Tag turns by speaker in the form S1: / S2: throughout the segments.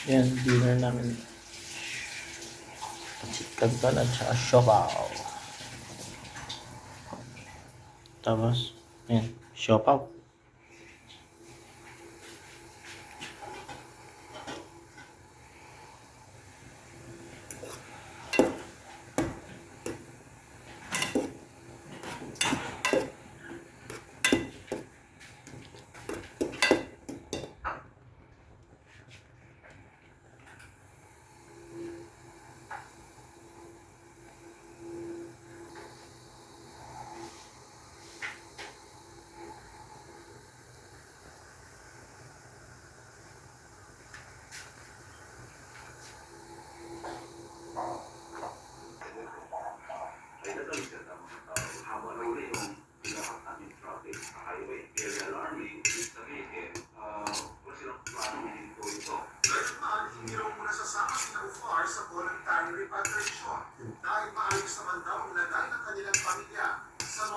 S1: Yan, dinner namin. Pancit canton at saka siopaw. Tapos, yan, siopaw.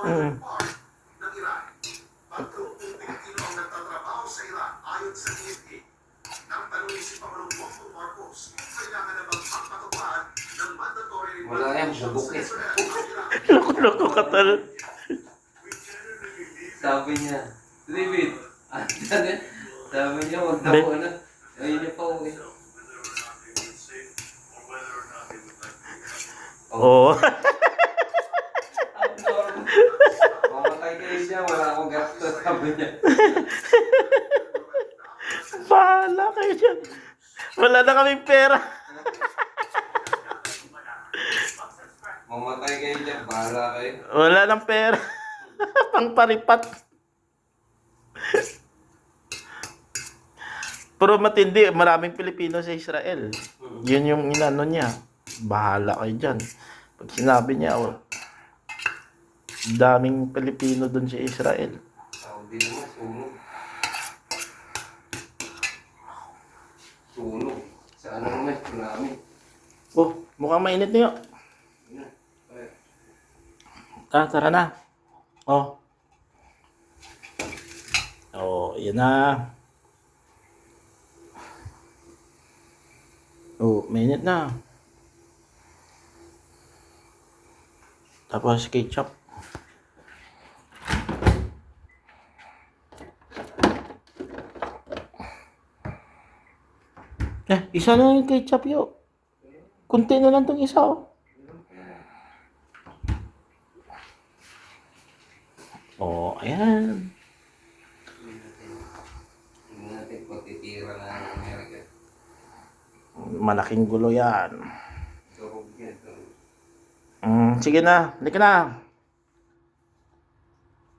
S1: Mm.
S2: Wala yan, bubuk eh.
S1: Loko-loko ka tal.
S2: Sabi niya, David, sabi niya, wag daw ano. Ayun niya pa uwi.
S1: Oo.
S2: Mamatay kayo dyan, wala akong gasto, sabi niya.
S1: Bahala kayo dyan. Wala na kaming pera.
S2: Mamatay kayo dyan, bahala kayo.
S1: Wala nang pera. Pangparipat. Pero matindi, maraming Pilipino sa Israel. Yun yung inano niya. Bahala kayo dyan. Pag sinabi niya, oh, daming Pilipino dun sa Israel.
S2: Saudi naman, sunog. Sunog. Sa ano naman, tsunami.
S1: Oh, mukhang mainit niyo. Tara na. Oh. Oh, yan na. Oh, mainit na. Tapos ketchup. Isa na yung ketchup yo. Kunti na lang tong isa oh. Oh, ayan.
S2: Hindi natin pagtitira na ng Amerika.
S1: Malaking gulo yan.
S2: Durog yan, durog.
S1: Sige na. Halika na.